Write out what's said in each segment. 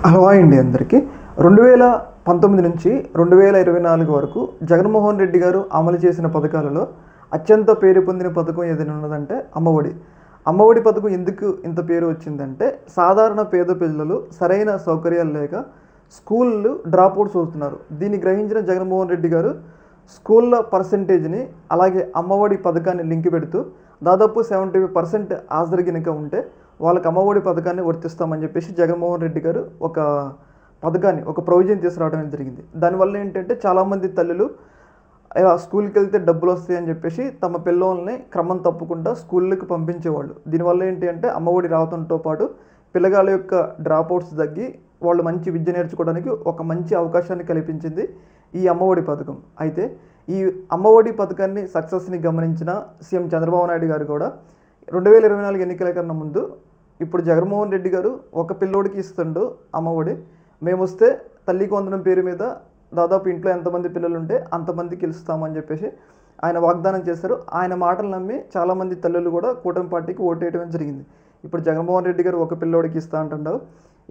Hello అండి అందరికీ 2019 నుంచి 2024 వరకు జగన్మోహన్ రెడ్డి గారు అమలు చేసిన పథకాలలో అత్యంత పేరు పొందిన పథకం ఏదైనా ఉన్నదంటే అమ్మఒడి. అమ్మఒడి పథకం ఎందుకు ఇంత పేరు వచ్చిందంటే సాధారణ పేద పిల్లలు సరైన సౌకర్యాలు లేక స్కూళ్ళు డ్రాప్అవుట్స్ అవుతున్నారు. దీన్ని గ్రహించిన జగన్మోహన్ రెడ్డి గారు స్కూళ్ళ పర్సంటేజ్ని అలాగే అమ్మఒడి పథకాన్ని లింక్ పెడుతూ దాదాపు 75% హాజరు గినక ఉంటే వాళ్ళకి అమ్మఒడి పథకాన్ని వర్తిస్తామని చెప్పేసి జగన్మోహన్ రెడ్డి గారు ఒక ప్రొవిజన్ తీసుకురావడం జరిగింది. దానివల్ల ఏంటంటే చాలామంది తల్లులు స్కూల్కి వెళ్తే డబ్బులు వస్తాయని చెప్పేసి తమ పిల్లల్ని క్రమం తప్పకుండా స్కూళ్ళకి పంపించేవాళ్ళు. దీనివల్ల ఏంటి అంటే అమ్మఒడి రావడంతో పాటు పిల్లగాళ్ళ యొక్క డ్రాప్అవుట్స్ తగ్గి వాళ్ళు మంచి విద్య నేర్చుకోవడానికి ఒక మంచి అవకాశాన్ని కల్పించింది ఈ అమ్మఒడి పథకం. అయితే ఈ అమ్మఒడి పథకాన్ని సక్సెస్ని గమనించిన సీఎం చంద్రబాబు నాయుడు గారు కూడా 2024 ఎన్నికల కన్నా ముందు ఇప్పుడు జగన్మోహన్ రెడ్డి గారు ఒక పిల్లోడికి ఇస్తుండు అమ్మఒడి, మేము వస్తే తల్లికి వందనం పేరు మీద దాదాపు ఇంట్లో ఎంతమంది పిల్లలు ఉంటే అంతమందికి ఇస్తామని చెప్పేసి ఆయన వాగ్దానం చేశారు. ఆయన మాటలు నమ్మి చాలామంది తల్లులు కూడా కూటమి పార్టీకి ఓటేయడం జరిగింది. ఇప్పుడు జగన్మోహన్ రెడ్డి గారు ఒక పిల్లోడికి ఇస్తా అంటున్నారు.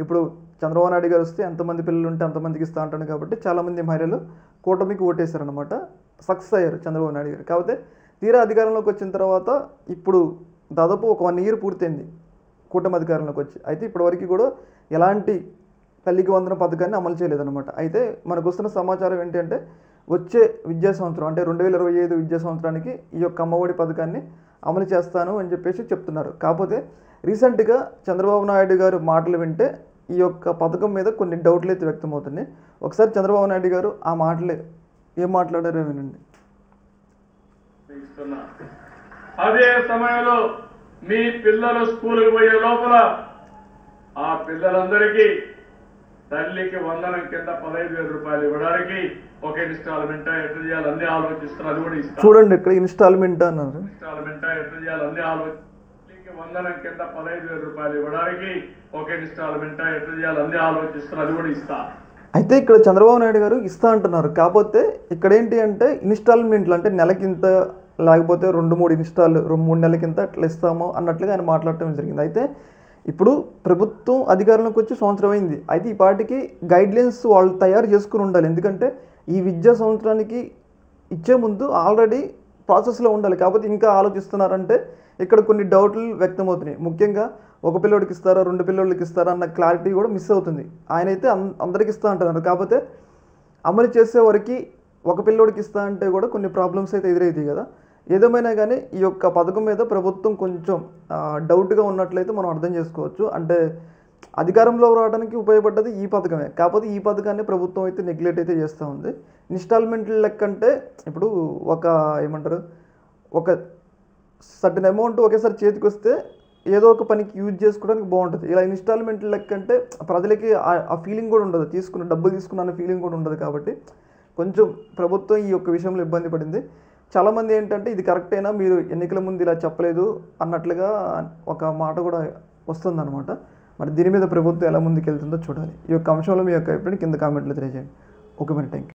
ఇప్పుడు చంద్రబాబు నాయుడు గారు వస్తే ఎంతమంది పిల్లలు ఉంటే అంతమందికి ఇస్తా అంటాడు కాబట్టి చాలామంది మహిళలు కూటమికి ఓటేశారనమాట. సక్సెస్ అయ్యారు చంద్రబాబు నాయుడు గారు. కాకపోతే తీరా అధికారంలోకి వచ్చిన తర్వాత ఇప్పుడు దాదాపు ఒక 1 ఇయర్ పూర్తయింది కూటమి అధికారంలోకి వచ్చి. అయితే ఇప్పటివరకు కూడా ఎలాంటి తల్లికి వందన పథకాన్ని అమలు చేయలేదన్నమాట. అయితే మనకు వస్తున్న సమాచారం ఏంటంటే వచ్చే విద్యా సంవత్సరం అంటే 2025 విద్యా సంవత్సరానికి ఈ యొక్క అమ్మఒడి పథకాన్ని అమలు చేస్తాను అని చెప్పేసి చెప్తున్నారు. కాకపోతే రీసెంట్గా చంద్రబాబు నాయుడు గారు మాటలు వింటే ఈ యొక్క పథకం మీద కొన్ని డౌట్లు అయితే వ్యక్తమవుతున్నాయి. ఒకసారి చంద్రబాబు నాయుడు గారు ఆ మాటలే ఏం మాట్లాడారో వినండి. అదే సమయంలో మీ పిల్లలు స్కూల్కి పోయే లోపల ఆ పిల్లలందరికీ తల్లికి వందనం కింద 15,000 రూపాయలు ఇవ్వడానికి ఒక ఇన్స్టాల్మెంట్ ఎట్లా చేయాలి అన్ని ఆలోచిస్తున్నారు. అది కూడా ఇస్తారు. చూడండి ఇక్కడ ఇన్స్టాల్మెంట్ అన్నారు. ఇన్స్టాల్మెంట్ ఎట్లా చేయాలి అన్ని తల్లికి వందనం కింద 15,000 రూపాయలు ఇవ్వడానికి ఒక ఇన్స్టాల్మెంట్ ఎట్లా చేయాలి అన్ని ఆలోచిస్తున్నారు. అది కూడా ఇస్తా. అయితే ఇక్కడ చంద్రబాబు నాయుడు గారు ఇస్తా అంటున్నారు. కాకపోతే ఇక్కడ ఏంటి అంటే ఇన్స్టాల్మెంట్లు అంటే నెలకింత లేకపోతే 2-3 నెలలకింత అట్లా ఇస్తామో అన్నట్లుగా ఆయన మాట్లాడటం జరిగింది. అయితే ఇప్పుడు ప్రభుత్వం అధికారంలోకి వచ్చి సంవత్సరం అయింది. అయితే ఈ పార్టీకి గైడ్లైన్స్ వాళ్ళు తయారు చేసుకుని ఉండాలి. ఎందుకంటే ఈ విద్యా సంవత్సరానికి ఇచ్చే ముందు ఆల్రెడీ ప్రాసెస్లో ఉండాలి. కాకపోతే ఇంకా ఆలోచిస్తున్నారంటే ఇక్కడ కొన్ని డౌట్లు వ్యక్తమవుతున్నాయి. ముఖ్యంగా ఒక పిల్లోడికి ఇస్తారా 2 పిల్లోళ్ళకి ఇస్తారా అన్న క్లారిటీ కూడా మిస్ అవుతుంది. ఆయన అయితే అందరికి ఇస్తా అంటున్నారు. కాకపోతే అమలు చేసే వరకు ఒక పిల్లోడికి ఇస్తా అంటే కూడా కొన్ని ప్రాబ్లమ్స్ అయితే ఎదురవుతాయి కదా. ఏదేమైనా కానీ ఈ యొక్క పథకం మీద ప్రభుత్వం కొంచెం డౌట్గా ఉన్నట్లయితే మనం అర్థం చేసుకోవచ్చు. అంటే అధికారంలో రావడానికి ఉపయోగపడ్డది ఈ పథకమే. కాకపోతే ఈ పథకాన్ని ప్రభుత్వం అయితే నెగ్లెక్ట్ అయితే చేస్తూ ఉంది. ఇన్స్టాల్మెంట్ల లెక్క అంటే ఇప్పుడు ఒక సర్టన్ అమౌంట్ ఒకేసారి చేతికి వస్తే ఏదో ఒక పనికి యూజ్ చేసుకోవడానికి బాగుంటుంది. ఇలా ఇన్స్టాల్మెంట్ల లెక్క అంటే ప్రజలకి ఆ ఫీలింగ్ కూడా ఉండదు, డబ్బులు తీసుకున్న ఫీలింగ్ కూడా ఉండదు. కాబట్టి కొంచెం ప్రభుత్వం ఈ యొక్క విషయంలో ఇబ్బంది పడింది. చాలామంది ఏంటంటే ఇది కరెక్ట్ అయినా మీరు ఎన్నికల ముందు ఇలా చెప్పలేదు అన్నట్లుగా ఒక మాట కూడా వస్తుందన్నమాట. మరి దీని మీద ప్రభుత్వం ఎలా ముందుకు వెళ్తుందో చూడాలి. ఈ యొక్క అంశంలో మీ యొక్క ఎప్పుడైనా కింద కామెంట్లో తెలియజేయండి. ఓకే మరి థ్యాంక్ యూ.